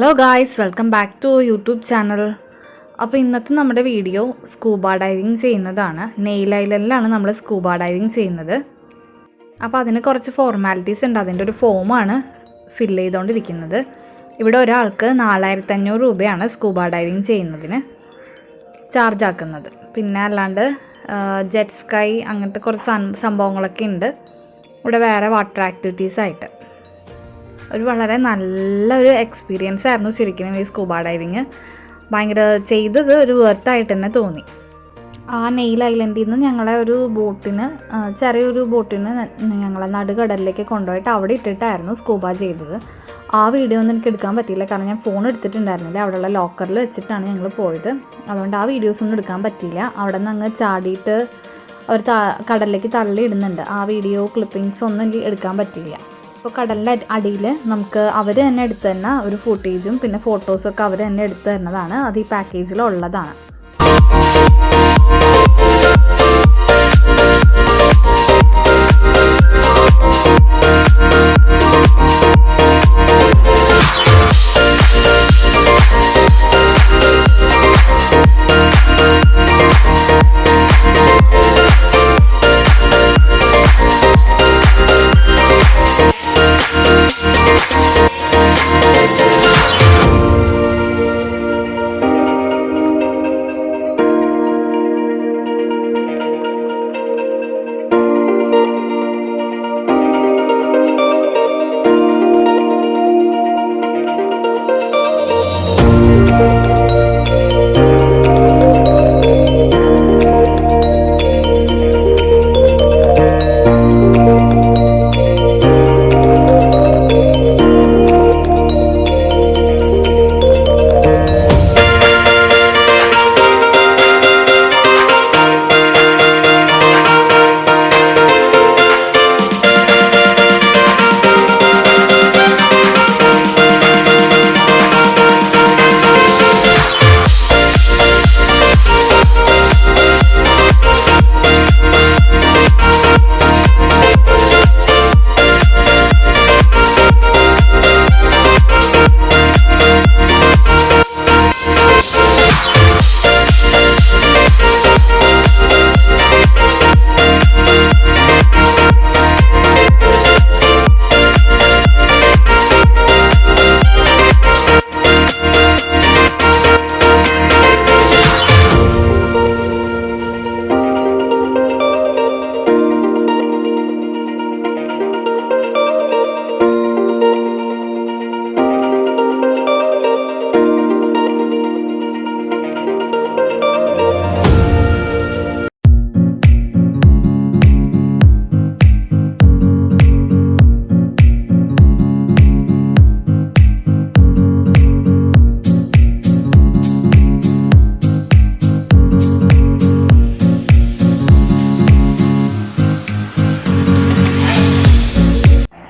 Hello guys, welcome back to YouTube channel. അപ്പോൾ ഇന്നത്തെ നമ്മുടെ വീഡിയോ സ്കൂബ ഡൈവിങ് ചെയ്യുന്നതാണ്. നെയിൽ ഐലൻഡിലാണ് നമ്മൾ സ്കൂബ ഡൈവിങ് ചെയ്യുന്നത്. അപ്പോൾ അതിന് കുറച്ച് ഫോർമാലിറ്റീസ് ഉണ്ട്. അതിൻ്റെ ഒരു ഫോമാണ് ഫില്ല് ചെയ്തുകൊണ്ടിരിക്കുന്നത്. ഇവിടെ ഒരാൾക്ക് 4500 രൂപയാണ് സ്കൂബ ഡൈവിങ് ചെയ്യുന്നതിന് ചാർജ് ആക്കുന്നത്. പിന്നെ അല്ലാണ്ട് ജെറ്റ് സ്കൈ അങ്ങനത്തെ കുറച്ച് സംഭവങ്ങളൊക്കെ ഉണ്ട് ഇവിടെ വേറെ വാട്ടർ ആക്ടിവിറ്റീസായിട്ട്. ഒരു വളരെ നല്ലൊരു എക്സ്പീരിയൻസ് ആയിരുന്നു ശരിക്കും ഈ സ്കൂബ ഡൈവിങ്. ഭയങ്കര ചെയ്തത് ഒരു വർത്തായിട്ട് തന്നെ തോന്നി. ആ നെയിൽ ഐലൻഡിൽ നിന്ന് ഞങ്ങളെ ഒരു ബോട്ടിന്, ചെറിയൊരു ബോട്ടിന് ഞങ്ങളെ നടുകടലിലേക്ക് കൊണ്ടുപോയിട്ട് അവിടെ ഇട്ടിട്ടായിരുന്നു സ്കൂബ ചെയ്തത്. ആ വീഡിയോ ഒന്നും എനിക്ക് എടുക്കാൻ പറ്റിയില്ല, കാരണം ഞാൻ ഫോൺ എടുത്തിട്ടുണ്ടായിരുന്നില്ല. അവിടെയുള്ള ലോക്കറിൽ വെച്ചിട്ടാണ് ഞങ്ങൾ പോയത്. അതുകൊണ്ട് ആ വീഡിയോസൊന്നും എടുക്കാൻ പറ്റിയില്ല. അവിടെ നിന്ന് അങ്ങ് ചാടിയിട്ട് അവർ കടലിലേക്ക് തള്ളി ഇടുന്നുണ്ട്. ആ വീഡിയോ ക്ലിപ്പിങ്സ് ഒന്നും എനിക്ക് എടുക്കാൻ പറ്റിയില്ല. ഇപ്പോൾ കടലിൻ്റെ അടിയിൽ നമുക്ക് അവർ തന്നെ എടുത്തു തരുന്ന ഒരു ഫുട്ടേജും പിന്നെ ഫോട്ടോസൊക്കെ അവർ തന്നെ എടുത്തു തരുന്നതാണ്. അത് ഈ പാക്കേജിലുള്ളതാണ്.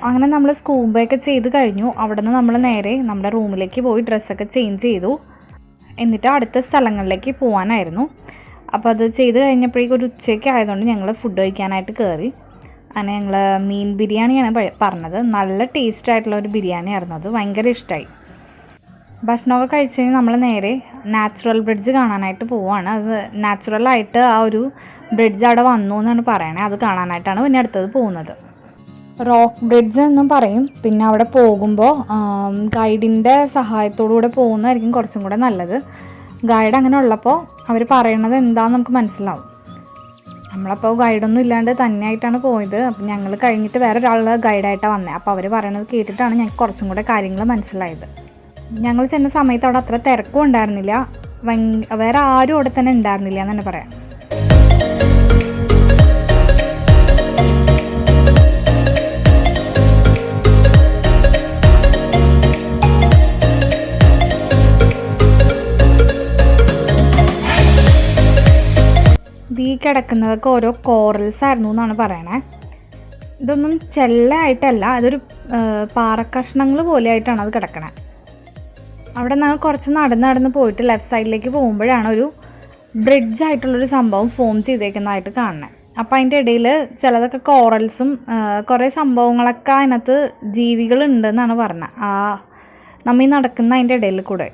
അങ്ങനെ നമ്മൾ സ്കൂബയൊക്കെ ചെയ്ത് കഴിഞ്ഞു. അവിടെ നിന്ന് നമ്മൾ നേരെ നമ്മുടെ റൂമിലേക്ക് പോയി ഡ്രസ്സൊക്കെ ചേഞ്ച് ചെയ്തു. എന്നിട്ട് അടുത്ത സ്ഥലങ്ങളിലേക്ക് പോകാനായിരുന്നു. അപ്പോൾ അത് ചെയ്ത് കഴിഞ്ഞപ്പോഴേക്കും ഒരു ഉച്ചയ്ക്ക് ആയതുകൊണ്ട് ഞങ്ങൾ ഫുഡ് കഴിക്കാനായിട്ട് കയറി. അങ്ങനെ ഞങ്ങൾ മീൻ ബിരിയാണിയാണ് പറഞ്ഞത്. നല്ല ടേസ്റ്റ് ആയിട്ടുള്ള ഒരു ബിരിയാണി ആയിരുന്നു. അത് ഭയങ്കര ഇഷ്ടമായി. ഭക്ഷണമൊക്കെ കഴിച്ച് കഴിഞ്ഞ് നമ്മൾ നേരെ നാച്ചുറൽ ബ്രിഡ്ജ് കാണാനായിട്ട് പോവുകയാണ്. അത് നാച്ചുറലായിട്ട് ആ ഒരു ബ്രിഡ്ജ് അവിടെ വന്നു എന്നാണ് പറയണത്. അത് കാണാനായിട്ടാണ് പിന്നെ അടുത്തത് പോകുന്നത്. റോക്ക് ബ്രിഡ്ജ് എന്നും പറയും. പിന്നെ അവിടെ പോകുമ്പോൾ ഗൈഡിൻ്റെ സഹായത്തോടുകൂടെ പോകുന്നതായിരിക്കും കുറച്ചും കൂടെ നല്ലത്. ഗൈഡ് അങ്ങനെ ഉള്ളപ്പോൾ അവർ പറയണത് എന്താണെന്ന് നമുക്ക് മനസ്സിലാവും. നമ്മളപ്പോൾ ഗൈഡൊന്നും ഇല്ലാണ്ട് തന്നെയായിട്ടാണ് പോയത്. അപ്പം ഞങ്ങൾ കഴിഞ്ഞിട്ട് വേറെ ഒരാളുടെ ഗൈഡായിട്ടാണ് വന്നത്. അപ്പോൾ അവർ പറയണത് കേട്ടിട്ടാണ് ഞങ്ങൾക്ക് കുറച്ചും കൂടെ കാര്യങ്ങൾ മനസ്സിലായത്. ഞങ്ങൾ ചെന്ന സമയത്ത് അവിടെ അത്ര തിരക്കും ഉണ്ടായിരുന്നില്ല. വേറെ ആരും അവിടെ തന്നെ ഉണ്ടായിരുന്നില്ല എന്ന് തന്നെ പറയാം. ഈ കിടക്കുന്നതൊക്കെ ഓരോ കോറൽസ് ആയിരുന്നു എന്നാണ് പറയണേ. ഇതൊന്നും ചെള്ളയായിട്ടല്ല, ഇതൊരു പാറക്കഷ്ണങ്ങൾ പോലെ ആയിട്ടാണ് അത് കിടക്കണേ. അവിടെ നിന്ന് കുറച്ച് നടന്ന് പോയിട്ട് ലെഫ്റ്റ് സൈഡിലേക്ക് പോകുമ്പോഴാണ് ഒരു ബ്രിഡ്ജായിട്ടുള്ളൊരു സംഭവം ഫോം ചെയ്തേക്കുന്നതായിട്ട് കാണുന്നത്. അപ്പോൾ അതിൻ്റെ ഇടയിൽ ചിലതൊക്കെ കോറൽസും കുറേ സംഭവങ്ങളൊക്കെ അതിനകത്ത് ജീവികളുണ്ടെന്നാണ് പറഞ്ഞത്. ആ നമ്മൾ ഈ നടക്കുന്ന അതിൻ്റെ ഇടയിൽ കൂടെ.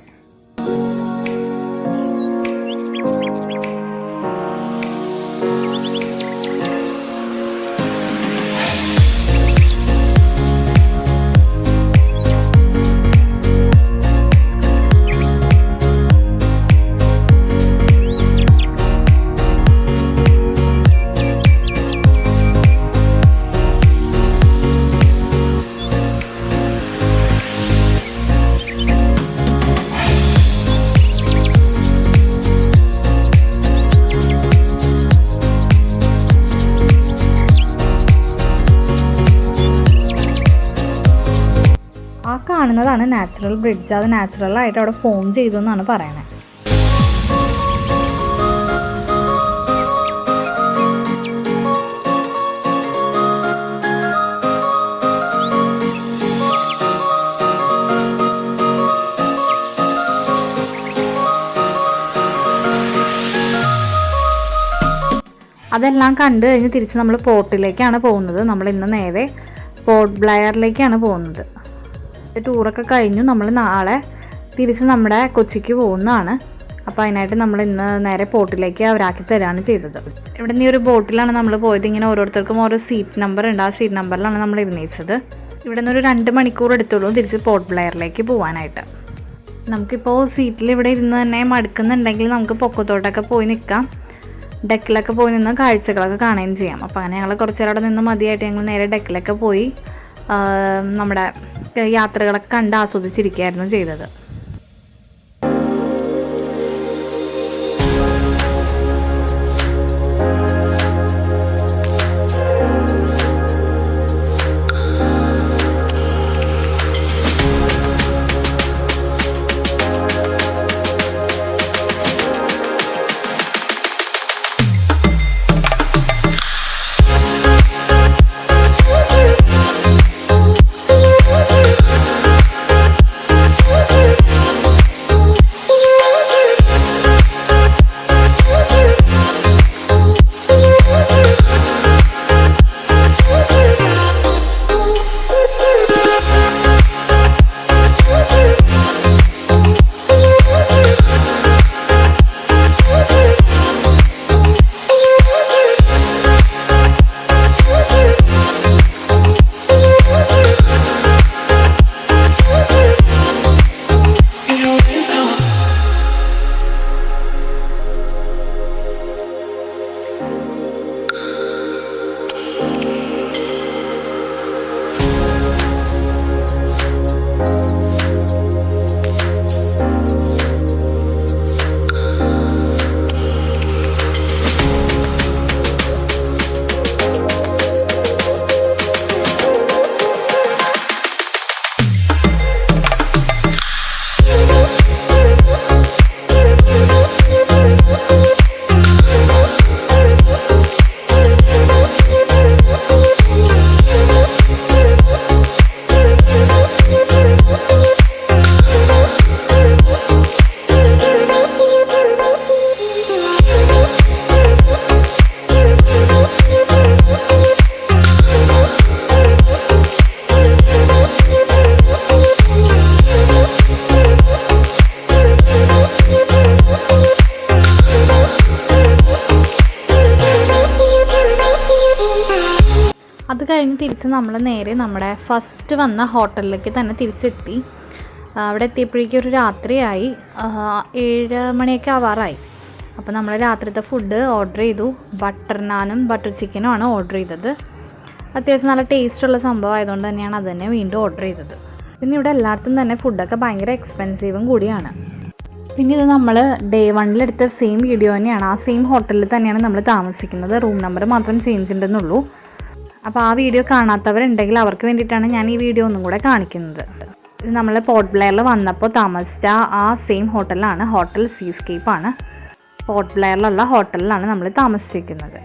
കാണുന്നതാണ് നാച്ചുറൽ ബ്രിഡ്ജ്. അത് നാച്ചുറലായിട്ട് അവിടെ ഫോം ചെയ്തു എന്നാണ് പറയുന്നത്. അതെല്ലാം കണ്ടു കഴിഞ്ഞ് തിരിച്ച് നമ്മൾ പോർട്ടിലേക്കാണ് പോകുന്നത്. നമ്മൾ ഇന്ന് നേരെ പോർട്ട് ബ്ലെയറിലേക്കാണ് പോകുന്നത്. ടൂറൊക്കെ കഴിഞ്ഞു. നമ്മൾ നാളെ തിരിച്ച് നമ്മുടെ കൊച്ചിക്ക് പോകുന്നതാണ്. അപ്പോൾ അതിനായിട്ട് നമ്മൾ ഇന്ന് നേരെ പോർട്ടിലേക്ക് അവരാക്കി തരാണ് ചെയ്തത്. ഇവിടെ നിന്ന് ഒരു ബോട്ടിലാണ് നമ്മൾ പോയത്. ഇങ്ങനെ ഓരോരുത്തർക്കും ഓരോ സീറ്റ് നമ്പർ ഉണ്ട്. ആ സീറ്റ് നമ്പറിലാണ് നമ്മൾ ഇരുന്നേച്ചത്. ഇവിടെ നിന്ന് ഒരു 2 മണിക്കൂർ എടുത്തുള്ളൂ തിരിച്ച് പോർട്ട് ബ്ലെയറിലേക്ക് പോകാനായിട്ട്. നമുക്കിപ്പോൾ സീറ്റിൽ ഇവിടെ ഇരുന്ന് തന്നെ മടുക്കുന്നുണ്ടെങ്കിൽ നമുക്ക് പൊക്കത്തോട്ടൊക്കെ പോയി നിൽക്കാം. ഡെക്കിലൊക്കെ പോയി നിന്ന് കാഴ്ചകളൊക്കെ കാണുകയും ചെയ്യാം. അപ്പോൾ അങ്ങനെ ഞങ്ങൾ കുറച്ച് നേരം അവിടെ നിന്ന് മതിയായിട്ട് ഞങ്ങൾ നേരെ ഡെക്കിലൊക്കെ പോയി നമ്മുടെ യാത്രകളൊക്കെ കണ്ട് ആസ്വദിച്ചിരിക്കുകയായിരുന്നു ചെയ്തത്. അത് കഴിഞ്ഞ് തിരിച്ച് നമ്മൾ നേരെ നമ്മുടെ ഫസ്റ്റ് വന്ന ഹോട്ടലിലേക്ക് തന്നെ തിരിച്ചെത്തി. അവിടെ എത്തിയപ്പോഴേക്കും ഒരു രാത്രിയായി, 7 മണിയൊക്കെ ആവാറായി. അപ്പോൾ നമ്മൾ രാത്രിത്തെ ഫുഡ് ഓർഡർ ചെയ്തു. ബട്ടർ നാനും ബട്ടർ ചിക്കനും ആണ് ഓർഡർ ചെയ്തത്. അത്യാവശ്യം നല്ല ടേസ്റ്റുള്ള സംഭവം ആയതുകൊണ്ട് തന്നെയാണ് അത് തന്നെ വീണ്ടും ഓർഡർ ചെയ്തത്. പിന്നെ ഇവിടെ എല്ലായിടത്തും തന്നെ ഫുഡൊക്കെ ഭയങ്കര എക്സ്പെൻസീവും കൂടിയാണ്. പിന്നെ ഇത് നമ്മൾ ഡേ 1 സെയിം വീഡിയോ തന്നെയാണ്. ആ സെയിം ഹോട്ടലിൽ തന്നെയാണ് നമ്മൾ താമസിക്കുന്നത്. റൂം നമ്പർ മാത്രം ചേഞ്ച് ഉണ്ടെന്നുള്ളൂ. അപ്പോൾ ആ വീഡിയോ കാണാത്തവരുണ്ടെങ്കിൽ അവർക്ക് വേണ്ടിയിട്ടാണ് ഞാൻ ഈ വീഡിയോ ഒന്നും കൂടെ കാണിക്കുന്നത്. ഇത് നമ്മൾ പോർട്ട് ബ്ലെയറിൽ വന്നപ്പോൾ താമസിച്ച ആ സെയിം ഹോട്ടലാണ്. ഹോട്ടൽ സീസ്കേപ്പാണ്. പോർട്ട് ബ്ലെയറിലുള്ള ഹോട്ടലിലാണ് നമ്മൾ താമസിച്ചിരിക്കുന്നത്.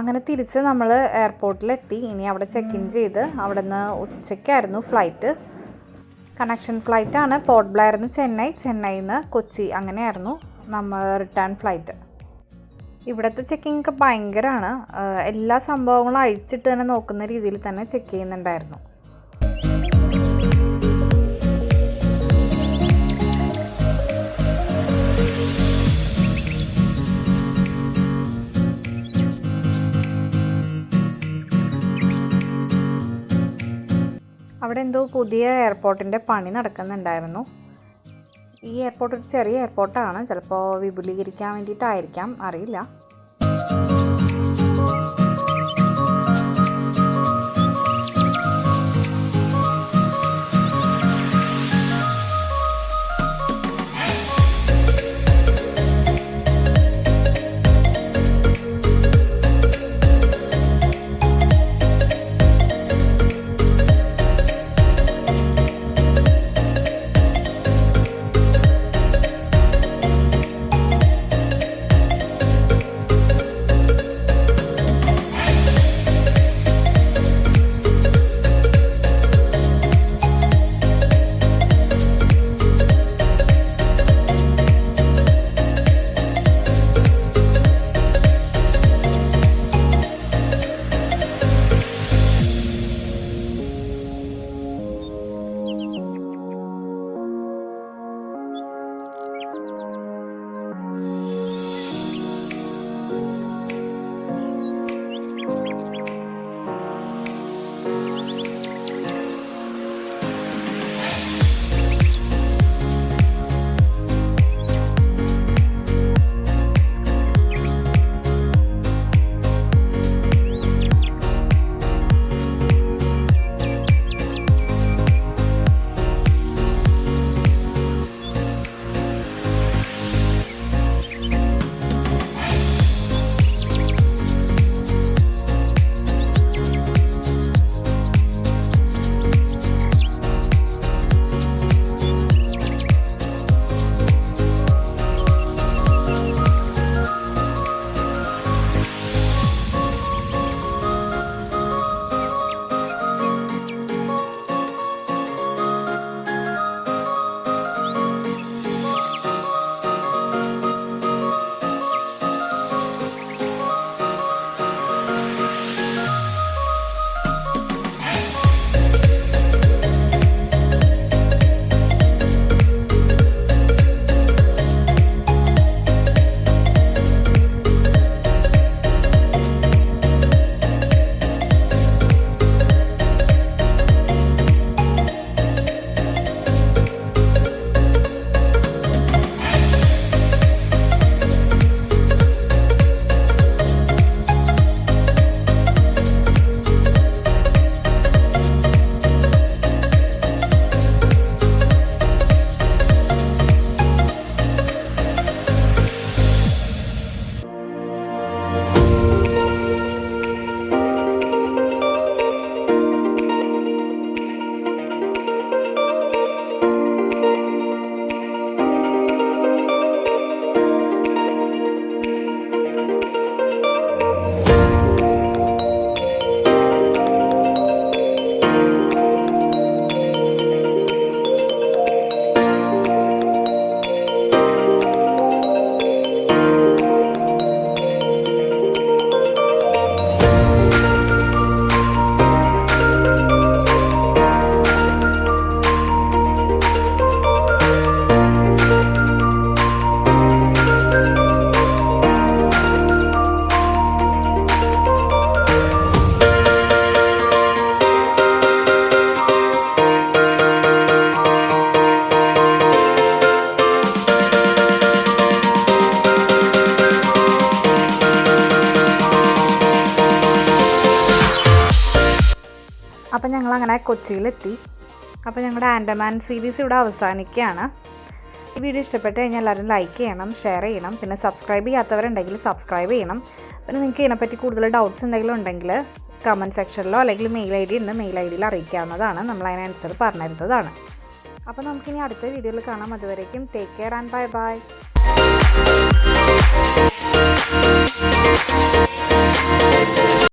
അങ്ങനെ തിരിച്ച് നമ്മൾ എയർപോർട്ടിലെത്തി. ഇനി അവിടെ ചെക്ക് ഇൻ ചെയ്ത് അവിടെ നിന്ന് ഉച്ചയ്ക്കായിരുന്നു ഫ്ലൈറ്റ്. കണക്ഷൻ ഫ്ലൈറ്റാണ്. പോർട്ട് ബ്ലെയറിൽ നിന്ന് ചെന്നൈ, ചെന്നൈയിൽ നിന്ന് കൊച്ചി, അങ്ങനെയായിരുന്നു നമ്മൾ റിട്ടേൺ ഫ്ലൈറ്റ്. ഇവിടുത്തെ ചെക്കിംഗ് ഒക്കെ ഭയങ്കരമാണ്. എല്ലാ സംഭവങ്ങളും അഴിച്ചിട്ട് തന്നെ നോക്കുന്ന രീതിയിൽ തന്നെ ചെക്ക് ചെയ്യുന്നുണ്ടായിരുന്നു. അവിടെ എന്തോ പുതിയ എയർപോർട്ടിൻ്റെ പണി നടക്കുന്നുണ്ടായിരുന്നു. ഈ എയർപോർട്ട് ഒരു ചെറിയ എയർപോർട്ടാണ്. ചിലപ്പോൾ വിപുലീകരിക്കാൻ വേണ്ടിയിട്ടായിരിക്കാം, അറിയില്ല. അപ്പം ഞങ്ങളങ്ങനെ കൊച്ചിയിലെത്തി. അപ്പോൾ ഞങ്ങളുടെ ആൻഡമാൻ സീരീസ് ഇവിടെ അവസാനിക്കുകയാണ്. ഈ വീഡിയോ ഇഷ്ടപ്പെട്ട് കഴിഞ്ഞാൽ എല്ലാവരും ലൈക്ക് ചെയ്യണം, ഷെയർ ചെയ്യണം, പിന്നെ സബ്സ്ക്രൈബ് ചെയ്യാത്തവരുണ്ടെങ്കിൽ സബ്സ്ക്രൈബ് ചെയ്യണം. പിന്നെ നിങ്ങൾക്ക് ഇതിനെപ്പറ്റി കൂടുതൽ ഡൗട്ട്സ് എന്തെങ്കിലും ഉണ്ടെങ്കിൽ കമൻറ്റ് സെക്ഷനിലോ അല്ലെങ്കിൽ മെയിൽ ഐ ഡി ഉണ്ട്, മെയിൽ ഐ ഡിയിൽ അറിയിക്കാവുന്നതാണ്. നമ്മൾ അതിനനുസർ പറഞ്ഞിരുന്നതാണ്. അപ്പോൾ നമുക്കിനി അടുത്ത വീഡിയോയിൽ കാണാം. അതുവരേക്കും take care and bye bye.